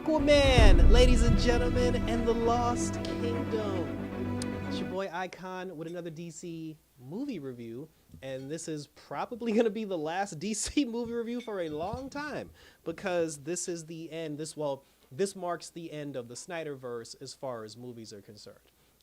Aquaman, ladies and gentlemen, and the Lost Kingdom. It's your boy Icon with another DC movie review, and this is probably going to be the last DC movie review for a long time because this is the end. This marks the end of the Snyder Verse as far as movies are concerned.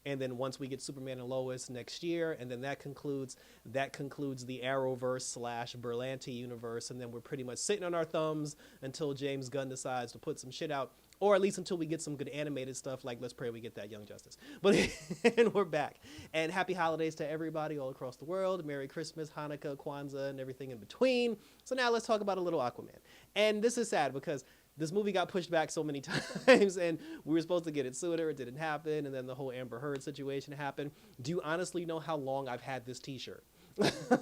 And then once we get Superman and Lois next year, and then that concludes the Arrowverse / Berlanti universe, and then we're pretty much sitting on our thumbs until James Gunn decides to put some shit out, or at least until we get some good animated stuff. Like, let's pray we get that Young Justice. But and we're back, and happy holidays to everybody all across the world. Merry Christmas, Hanukkah, Kwanzaa, and everything in between. So now let's talk about a little Aquaman. And this is sad because this movie got pushed back so many times, and we were supposed to get it sooner. It didn't happen, and then the whole Amber Heard situation happened. Do you honestly know how long I've had this t-shirt?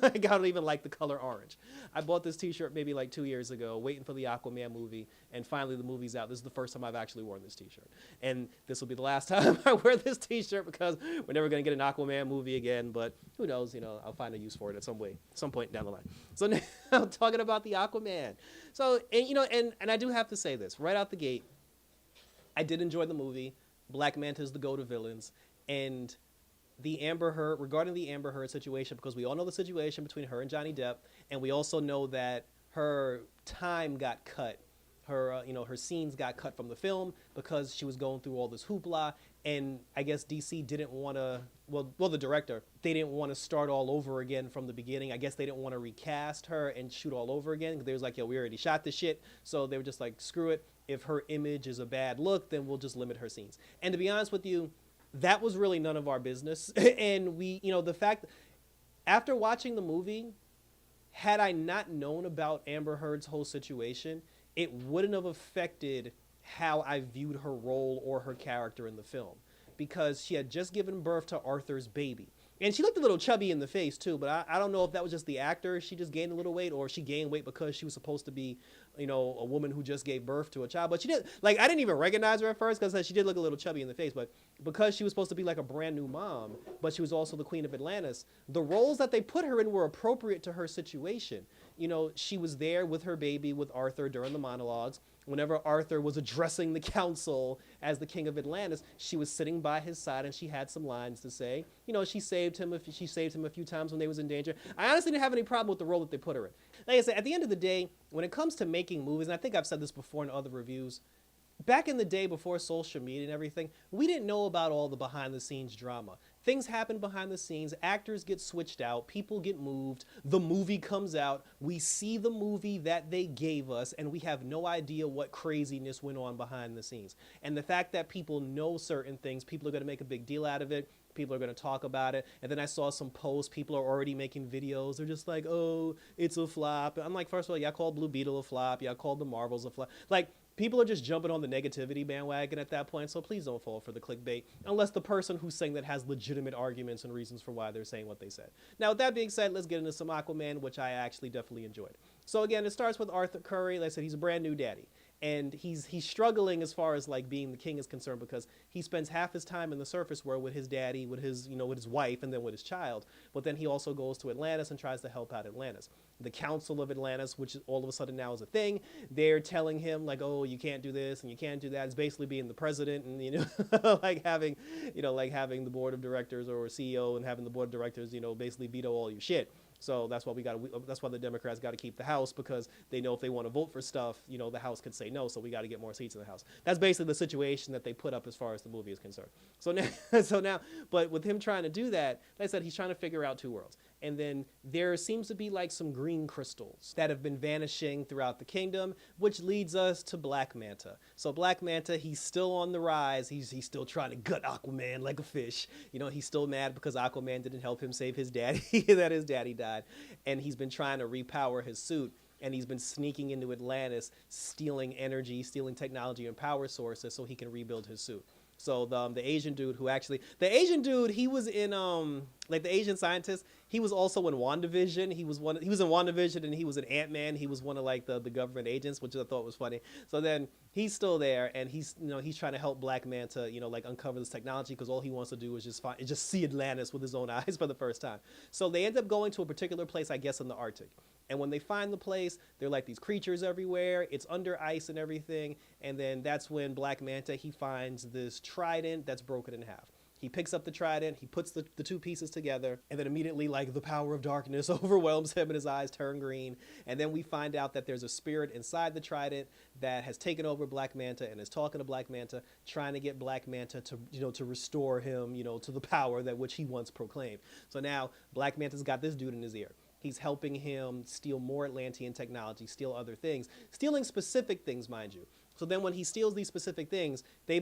I don't even like the color orange. I bought this t-shirt maybe like 2 years ago, waiting for the Aquaman movie, and finally the movie's out. This is the first time I've actually worn this t-shirt. And this will be the last time I wear this t-shirt because we're never going to get an Aquaman movie again, but who knows, I'll find a use for it at some point down the line. So now talking about the Aquaman. So, and I do have to say this, right out the gate, I did enjoy the movie. Black Manta is the go-to villains, and regarding the Amber Heard situation, because we all know the situation between her and Johnny Depp, and we also know that her time got cut, her scenes got cut from the film because she was going through all this hoopla, and I guess DC didn't want to, the director, they didn't want to start all over again from the beginning. I guess they didn't want to recast her and shoot all over again, because they was like, we already shot this shit, so they were just like, screw it, if her image is a bad look, then we'll just limit her scenes. And to be honest with you, that was really none of our business. And the fact, after watching the movie, had I not known about Amber Heard's whole situation, it wouldn't have affected how I viewed her role or her character in the film, because she had just given birth to Arthur's baby. And she looked a little chubby in the face too, but I don't know if that was just the actor. She just gained a little weight, or she gained weight because she was supposed to be, a woman who just gave birth to a child. But she did, I didn't even recognize her at first because she did look a little chubby in the face. But because she was supposed to be like a brand new mom, but she was also the Queen of Atlantis, the roles that they put her in were appropriate to her situation. She was there with her baby, with Arthur during the monologues. Whenever Arthur was addressing the council as the King of Atlantis, she was sitting by his side and she had some lines to say. She saved him a few times when they was in danger. I honestly didn't have any problem with the role that they put her in. Like I said, at the end of the day, when it comes to making movies, and I think I've said this before in other reviews, back in the day before social media and everything, we didn't know about all the behind-the-scenes drama. Things happen behind the scenes, actors get switched out, people get moved, the movie comes out, we see the movie that they gave us, and we have no idea what craziness went on behind the scenes. And the fact that people know certain things, people are going to make a big deal out of it, people are going to talk about it. And then I saw some posts, people are already making videos, they're just like, oh, it's a flop. I'm like, first of all, y'all called Blue Beetle a flop, y'all called The Marvels a flop. Like, people are just jumping on the negativity bandwagon at that point, so please don't fall for the clickbait, unless the person who's saying that has legitimate arguments and reasons for why they're saying what they said. Now, with that being said, let's get into some Aquaman, which I actually definitely enjoyed. So again, it starts with Arthur Curry. Like I said, he's a brand new daddy. And he's struggling as far as like being the king is concerned, because he spends half his time in the surface world with his daddy, with his wife, and then with his child. But then he also goes to Atlantis and tries to help out Atlantis. The Council of Atlantis, which all of a sudden now is a thing, they're telling him like, oh, you can't do this and you can't do that. It's basically being the president and like having the board of directors or CEO and having the board of directors basically veto all your shit. So that's why that's why the Democrats got to keep the House, because they know if they want to vote for stuff, the House could say no. So we got to get more seats in the House. That's basically the situation that they put up as far as the movie is concerned. So now, but with him trying to do that, like I said, he's trying to figure out two worlds. And then there seems to be like some green crystals that have been vanishing throughout the kingdom, which leads us to Black Manta. So Black Manta, he's still on the rise. He's still trying to gut Aquaman like a fish. He's still mad because Aquaman didn't help him save his daddy, that his daddy died. And he's been trying to repower his suit. And he's been sneaking into Atlantis, stealing energy, stealing technology and power sources so he can rebuild his suit. So the Asian dude he was in, like the Asian scientist, He was also in WandaVision. He was in WandaVision, and he was an Ant-Man. He was one of like the government agents, which I thought was funny. So then he's still there, and he's trying to help Black Manta, like uncover this technology, because all he wants to do is just see Atlantis with his own eyes for the first time. So they end up going to a particular place, I guess, in the Arctic. And when they find the place, they're like these creatures everywhere. It's under ice and everything. And then that's when Black Manta, he finds this trident that's broken in half. He picks up the trident, he puts the two pieces together, and then immediately, like, the power of darkness overwhelms him and his eyes turn green. And then we find out that there's a spirit inside the trident that has taken over Black Manta and is talking to Black Manta, trying to get Black Manta to restore him, to the power that which he once proclaimed. So now Black Manta's got this dude in his ear. He's helping him steal more Atlantean technology, steal other things, stealing specific things, mind you. So then when he steals these specific things, they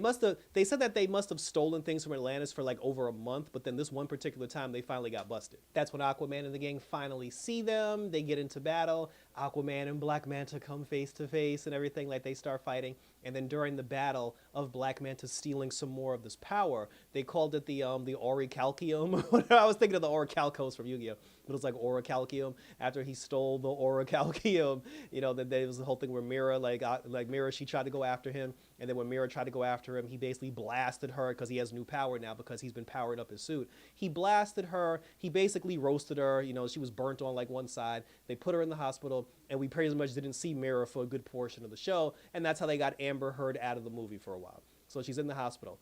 said that they must have stolen things from Atlantis for like over a month, but then this one particular time they finally got busted. That's when Aquaman and the gang finally see them. They get into battle. Aquaman and Black Manta come face to face and everything, like they start fighting. And then during the battle of Black Manta stealing some more of this power, they called it the orichalcum. I was thinking of the orichalcos from Yu-Gi-Oh! But it was like orichalcum. After he stole the orichalcum, then there was the whole thing where Mira, like Mira, she tried to go after him. And then when Mira tried to go after him, he basically blasted her because he has new power now because he's been powering up his suit. He blasted her. He basically roasted her. She was burnt on like one side. They put her in the hospital, and we pretty much didn't see Mira for a good portion of the show. And that's how they got Amber Heard out of the movie for a while. So she's in the hospital.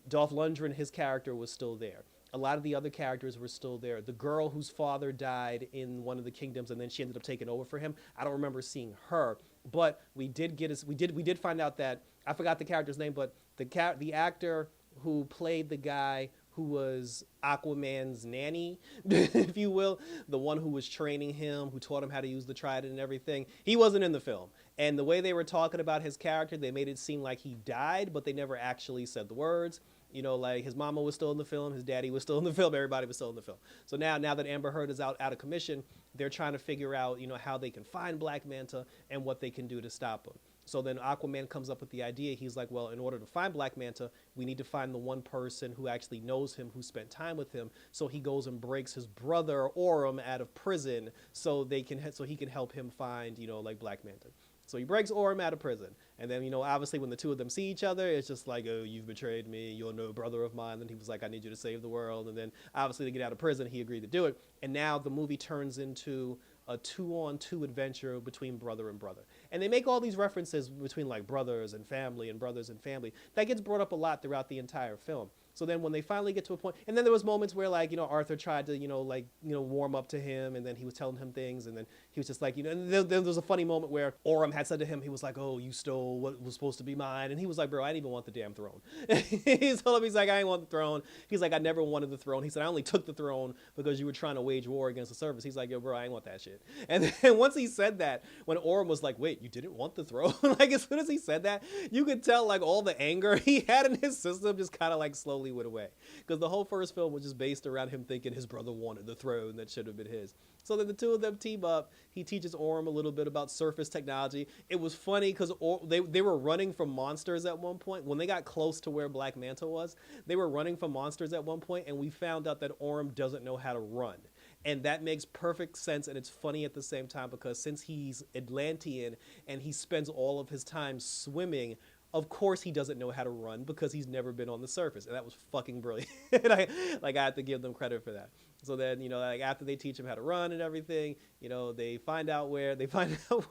Dolph Lundgren, his character, was still there. A lot of the other characters were still there. The girl whose father died in one of the kingdoms, and then she ended up taking over for him. I don't remember seeing her, but we did find out that, I forgot the character's name, but the actor who played the guy who was Aquaman's nanny, if you will, the one who was training him, who taught him how to use the trident and everything, he wasn't in the film. And the way they were talking about his character, they made it seem like he died, but they never actually said the words. Like his mama was still in the film, his daddy was still in the film, everybody was still in the film. So now that Amber Heard is out of commission, they're trying to figure out, how they can find Black Manta and what they can do to stop him. So then Aquaman comes up with the idea. He's like, well, in order to find Black Manta, we need to find the one person who actually knows him, who spent time with him. So he goes and breaks his brother Orm out of prison so he can help him find, like Black Manta. So he breaks Orm out of prison. And then, obviously when the two of them see each other, it's just like, oh, you've betrayed me. You're no brother of mine. And he was like, I need you to save the world. And then obviously to get out of prison, he agreed to do it. And now the movie turns into a 2-on-2 adventure between brother and brother. And they make all these references between like brothers and family and brothers and family. That gets brought up a lot throughout the entire film. So then when they finally get to a point, and then there was moments where like, Arthur tried to, warm up to him, and then he was telling him things, and then he was just like, and there was a funny moment where Orm had said to him, he was like, oh, you stole what was supposed to be mine. And he was like, bro, I didn't even want the damn throne. He told him, he's like, I didn't want the throne. He's like, I never wanted the throne. He said, I only took the throne because you were trying to wage war against the service. He's like, yo, bro, I didn't want that shit. And then once he said that, when Orm was like, wait, you didn't want the throne? Like as soon as he said that, you could tell like all the anger he had in his system just kind of like slowly went away. Because the whole first film was just based around him thinking his brother wanted the throne that should have been his. So then the two of them team up. He teaches Orm a little bit about surface technology. It was funny because they were running from monsters at one point. When they got close to where Black Manta was, they were running from monsters at one point, and we found out that Orm doesn't know how to run. And that makes perfect sense, and it's funny at the same time because since he's Atlantean and he spends all of his time swimming, of course he doesn't know how to run because he's never been on the surface. And that was fucking brilliant. And I have to give them credit for that. So then, after they teach him how to run and everything, they find out where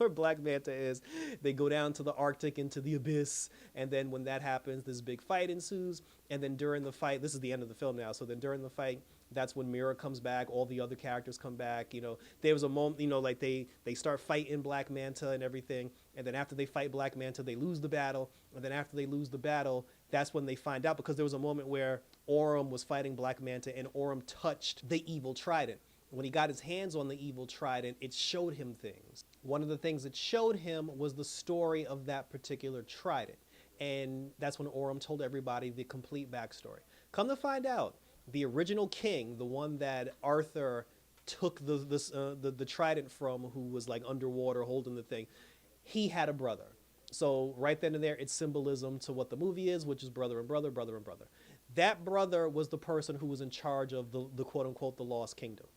Black Manta is. They go down to the Arctic into the abyss. And then when that happens, this big fight ensues. And then during the fight, this is the end of the film now. So then during the fight, that's when Mira comes back. All the other characters come back. There was a moment, like they start fighting Black Manta and everything. And then after they fight Black Manta, they lose the battle. And then after they lose the battle, that's when they find out, because there was a moment where Orm was fighting Black Manta and Orm touched the evil trident. When he got his hands on the evil trident, it showed him things. One of the things it showed him was the story of that particular trident. And that's when Orm told everybody the complete backstory. Come to find out, the original king, the one that Arthur took the trident from, who was like underwater holding the thing, he had a brother. So right then and there, it's symbolism to what the movie is, which is brother and brother, brother and brother. That brother was the person who was in charge of the quote unquote the Lost Kingdom.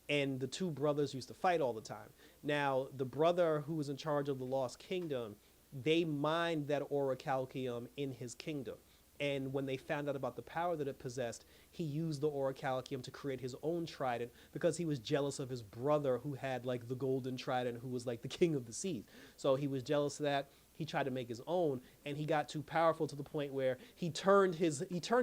and the two brothers used to fight all the time. Now, the brother who was in charge of the Lost Kingdom, they mined that orichalcum in his kingdom. And when they found out about the power that it possessed, he used the orichalcum to create his own trident because he was jealous of his brother who had like the golden trident, who was like the king of the seas. So he was jealous of that. He tried to make his own, and he got too powerful to the point where he turned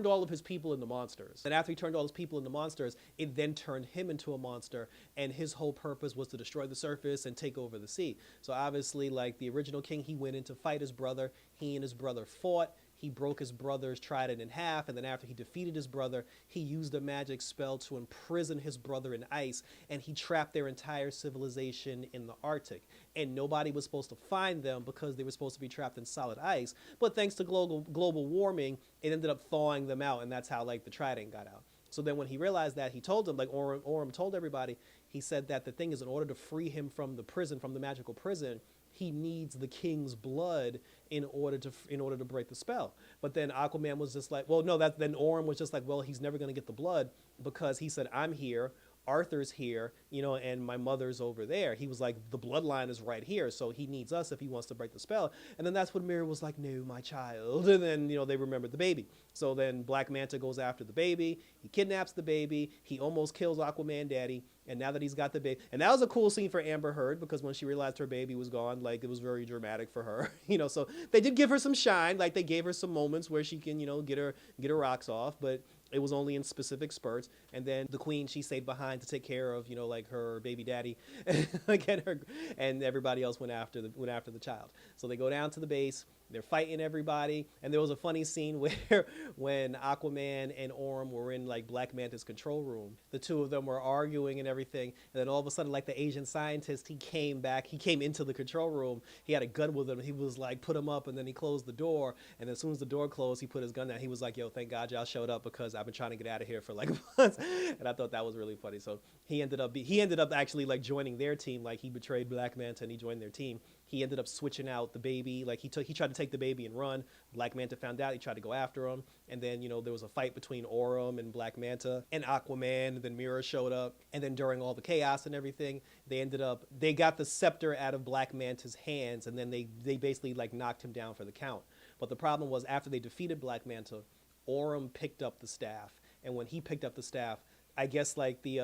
all of his people into monsters. And after he turned all his people into monsters, it then turned him into a monster, and his whole purpose was to destroy the surface and take over the sea. So obviously, like the original king, he went in to fight his brother. He and his brother fought. He broke his brother's trident in half, and then after he defeated his brother, he used a magic spell to imprison his brother in ice, and he trapped their entire civilization in the Arctic. And nobody was supposed to find them because they were supposed to be trapped in solid ice. But thanks to global warming, it ended up thawing them out, and that's how like the trident got out. So then when he realized that, he told them, like Orm told everybody, he said that the thing is, in order to free him from the prison, from the magical prison, he needs the king's blood in order to break the spell. But then Aquaman was just like, well, no, then Orm was just like, well, he's never going to get the blood because he said, I'm here, Arthur's here, and my mother's over there. He was like, the bloodline is right here, so he needs us if he wants to break the spell. And then that's when Mira was like, no, my child. And then, they remembered the baby. So then Black Manta goes after the baby. He kidnaps the baby. He almost kills Aquaman daddy. And now that he's got the baby, and that was a cool scene for Amber Heard because when she realized her baby was gone, like it was very dramatic for her, so they did give her some shine. Like they gave her some moments where she can, get her rocks off, but it was only in specific spurts. And then the queen, she stayed behind to take care of, like her baby daddy, and everybody else went after the child. So they go down to the base. They're fighting everybody, and there was a funny scene where when Aquaman and Orm were in like Black Manta's control room, the two of them were arguing and everything, and then all of a sudden, like the Asian scientist, he came into the control room, he had a gun with him, he was like, put him up, and then he closed the door, and as soon as the door closed, he put his gun down. He was like, yo, thank God y'all showed up because I've been trying to get out of here for like months, and I thought that was really funny. So he ended up actually like joining their team, like he betrayed Black Manta and he joined their team. He ended up switching out the baby. Like he tried to take the baby and run. Black Manta found out. He tried to go after him. And then, there was a fight between Orm and Black Manta and Aquaman. And then Mira showed up. And then during all the chaos and everything, they got the scepter out of Black Manta's hands. And then they basically like knocked him down for the count. But the problem was after they defeated Black Manta, Orm picked up the staff. And when he picked up the staff, I guess like the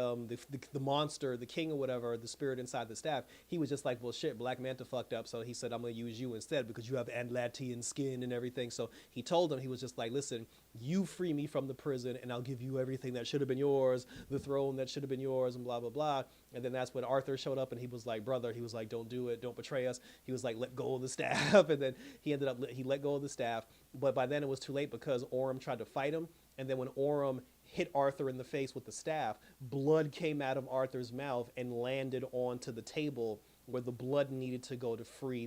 monster, the king or whatever, the spirit inside the staff, he was just like, well, shit, Black Manta fucked up. So he said, I'm going to use you instead because you have Atlantean skin and everything. So he told him, he was just like, listen, you free me from the prison and I'll give you everything that should have been yours, the throne that should have been yours and blah, blah, blah. And then that's when Arthur showed up and he was like, brother, he was like, don't do it. Don't betray us. He was like, let go of the staff. And then he let go of the staff. But by then it was too late because Orm tried to fight him. And then when Orm hit Arthur in the face with the staff, blood came out of Arthur's mouth and landed onto the table where the blood needed to go to free,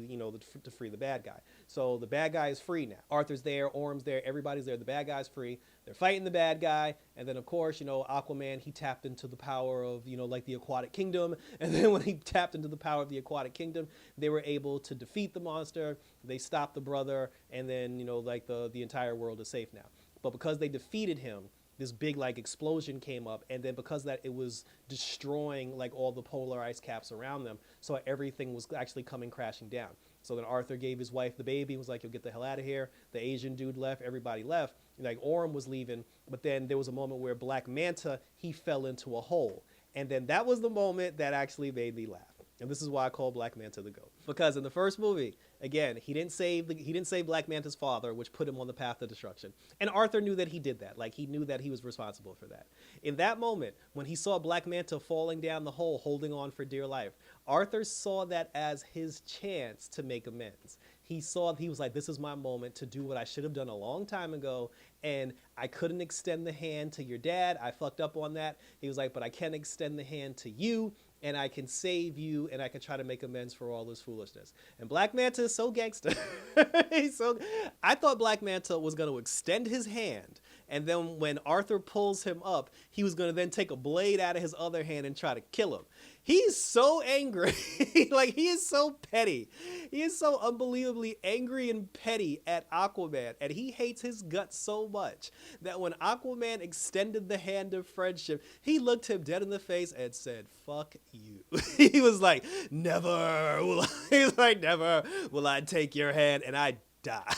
to free the bad guy. So the bad guy is free now. Arthur's there, Orm's there, everybody's there. The bad guy's free. They're fighting the bad guy. And then, of course, Aquaman, he tapped into the power of, like the aquatic kingdom. And then when he tapped into the power of the aquatic kingdom, they were able to defeat the monster. They stopped the brother. And then, like the entire world is safe now. But because they defeated him, this big like explosion came up, and then because that it was destroying like all the polar ice caps around them, so everything was actually coming crashing down. So then Arthur gave his wife the baby, was like, you'll get the hell out of here. The Asian dude left, everybody left, like Orm was leaving, but then there was a moment where Black Manta, he fell into a hole, and then that was the moment that actually made me laugh. And this is why I call Black Manta the GOAT. Because in the first movie, again, he didn't save Black Manta's father, which put him on the path to destruction. And Arthur knew that he did that. Like, he knew that he was responsible for that. In that moment, when he saw Black Manta falling down the hole, holding on for dear life, Arthur saw that as his chance to make amends. He was like, this is my moment to do what I should have done a long time ago, and I couldn't extend the hand to your dad. I fucked up on that. He was like, but I can extend the hand to you, and I can save you, and I can try to make amends for all this foolishness. And Black Manta is so gangster. I thought Black Manta was going to extend his hand, and then when Arthur pulls him up, he was going to then take a blade out of his other hand and try to kill him. He's so angry. Like, he is so petty. He is so unbelievably angry and petty at Aquaman. And he hates his guts so much that when Aquaman extended the hand of friendship, he looked him dead in the face and said, fuck you. He was like, never will I, he's like, never will I take your hand. And I die.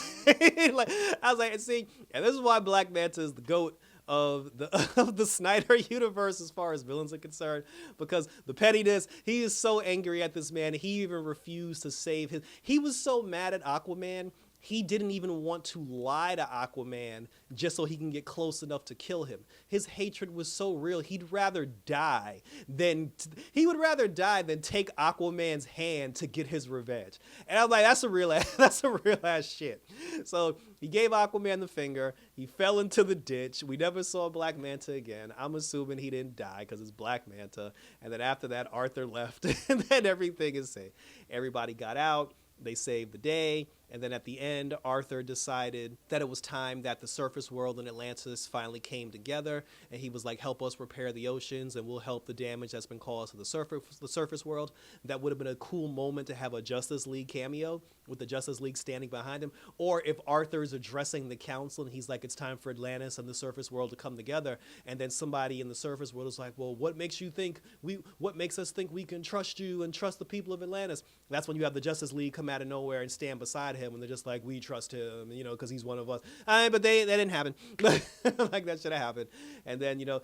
Like, I was like, see, and this is why Black Manta is the GOAT of the Snyder universe as far as villains are concerned, because the pettiness, he is so angry at this man. He even refused to save his, he was so mad at Aquaman, he didn't even want to lie to Aquaman just so he can get close enough to kill him. His hatred was so real, he'd rather die than he would rather die than take Aquaman's hand to get his revenge. And I'm like, that's a real ass shit. So he gave Aquaman the finger. He fell into the ditch. We never saw Black Manta again. I'm assuming he didn't die because it's Black Manta. And then after that, Arthur left, and then everything is safe. Everybody got out. They saved the day. And then at the end, Arthur decided that it was time that the surface world and Atlantis finally came together. And he was like, help us repair the oceans and we'll help the damage that's been caused to the surface world. That would have been a cool moment to have a Justice League cameo with the Justice League standing behind him. Or if Arthur's addressing the council and he's like, it's time for Atlantis and the surface world to come together. And then somebody in the surface world is like, well, what makes us think we can trust you and trust the people of Atlantis? That's when you have the Justice League come out of nowhere and stand beside him. And they're just like, we trust him, you know, because he's one of us. But that didn't happen. Like, that should have happened. And then, you know,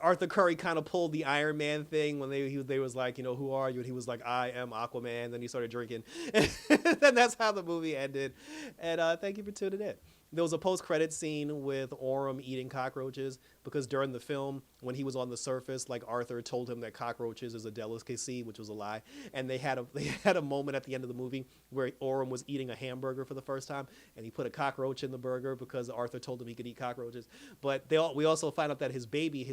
Arthur Curry kind of pulled the Iron Man thing when they was like, you know, who are you? And he was like, I am Aquaman. Then he started drinking. And that's how the movie ended. And thank you for tuning in. There was a post-credit scene with Orm eating cockroaches because during the film, when he was on the surface, like, Arthur told him that cockroaches is a delicacy, which was a lie. And they had a moment at the end of the movie where Orm was eating a hamburger for the first time, and he put a cockroach in the burger because Arthur told him he could eat cockroaches. But we also find out that his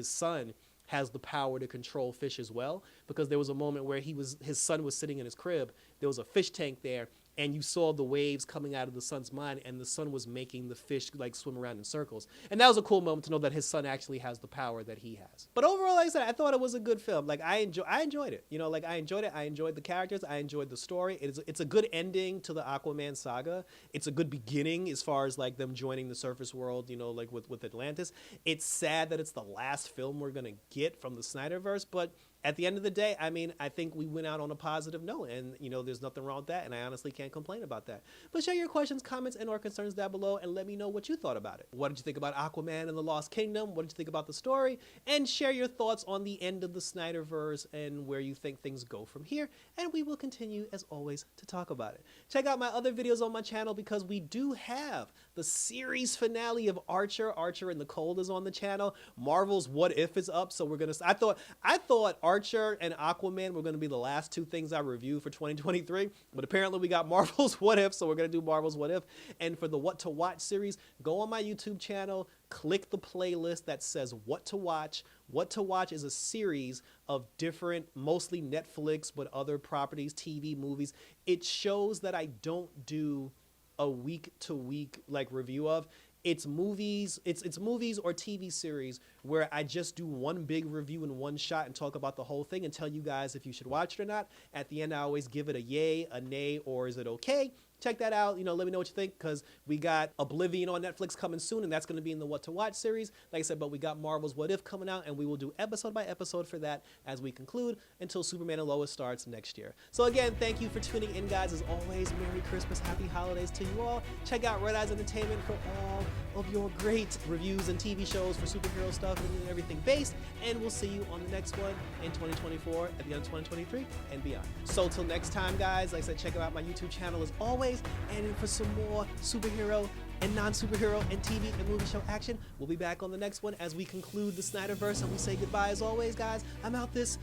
son, has the power to control fish as well, because there was a moment where his son was sitting in his crib. There was a fish tank there, and you saw the waves coming out of the son's mind, and the son was making the fish like swim around in circles. And that was a cool moment to know that his son actually has the power that he has. But overall, like I said, I thought it was a good film. Like, I enjoyed it. You know, like, I enjoyed it. I enjoyed the characters. I enjoyed the story. It's a good ending to the Aquaman saga. It's a good beginning as far as like them joining the surface world, you know, like with Atlantis. It's sad that it's the last film we're gonna get from the Snyder Verse, but at the end of the day, I mean, I think we went out on a positive note, and, you know, there's nothing wrong with that, and I honestly can't complain about that. But share your questions, comments, and/or concerns down below, and let me know what you thought about it. What did you think about Aquaman and the Lost Kingdom? What did you think about the story? And share your thoughts on the end of the Snyder Verse and where you think things go from here, and we will continue, as always, to talk about it. Check out my other videos on my channel, because we do have the series finale of Archer. Archer in the Cold is on the channel. Marvel's What If is up, so we're gonna. I thought Archer and Aquaman were going to be the last two things I review for 2023, but apparently we got Marvel's What If, so we're going to do Marvel's What If. And for the What to Watch series, go on my YouTube channel, click the playlist that says What to Watch. What to Watch is a series of different, mostly Netflix, but other properties, TV, movies. It shows that I don't do a week-to-week like review of. It's movies, it's movies or TV series where I just do one big review in one shot and talk about the whole thing and tell you guys if you should watch it or not. At the end, I always give it a yay, a nay, or is it okay? Check that out. You know, let me know what you think, because we got Oblivion on Netflix coming soon, and that's going to be in the What to Watch series. Like I said, but we got Marvel's What If coming out, and we will do episode by episode for that as we conclude until Superman and Lois starts next year. So again, thank you for tuning in, guys. As always, Merry Christmas, Happy Holidays to you all. Check out Red Eyes Entertainment for all of your great reviews and TV shows for superhero stuff and everything based, and we'll see you on the next one in 2024, at the end of 2023, and beyond. So till next time, guys, like I said, check out my YouTube channel as always. And for some more superhero and non-superhero and TV and movie show action, we'll be back on the next one as we conclude the Snyder Verse, and we say goodbye as always, guys. I'm out this